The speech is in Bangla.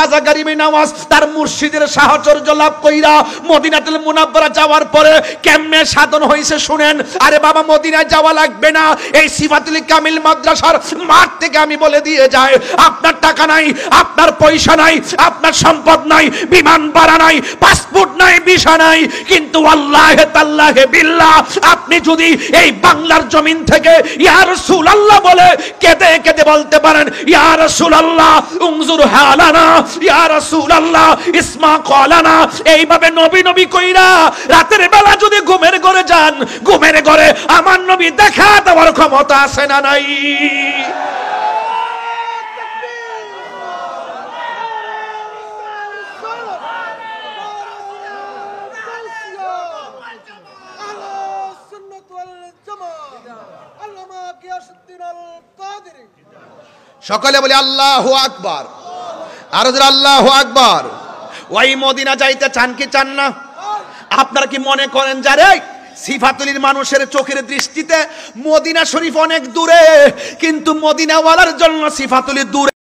খাজা গরিবে নওয়াজ তার মুর্শিদের সাহচর্য লাভ কইরা মদিনাতুল মুনাওয়ারা যাওয়ার পরে কেমনে সাধন হইছে শুনেন। আরে বাবা, মদিনায় যাওয়া লাগবে না, এই সিফাতুল কামিল মাদ্রাসার মাঠ থেকে আমি বলে দিয়ে যাই, আপনার টাকা নাই, আপনার পয়সা নাই, আপনার সম্পদ নাই, বিমান ভাড়া নাই, পাসপোর্ট নাই, ভিসা নাই, কিন্তু আল্লাহে তাল্লাহে বিল্লাহ আপনি যদি এই বাংলার জমিন থেকে ইয়া রাসূলুল্লাহ বলে কেঁদে কেঁদে বলতে পারেন, ইয়া রাসূলুল্লাহ উনজুর হালানা, ইয়া রাসূলুল্লাহ ইসমা ক্বালানা, এইভাবে নবী নবী কইরা রাতের বেলা যদি ঘুমের ঘরে যান, ঘুমের ঘরে আমার নবী দেখা দেওয়ার ক্ষমতা আছে না নাই? সকলে বলি আল্লাহু আকবার, আর জোরে আল্লাহু আকবার। ওই মদিনা যাইতে চান কি চান না? আপনারা কি মনে করেন যারে সিফাতুলির মানুষের চোখের দৃষ্টিতে মদিনা শরীফ অনেক দূরে, কিন্তু মদিনাওয়ালার জন্য সিফাতুলি দূরে?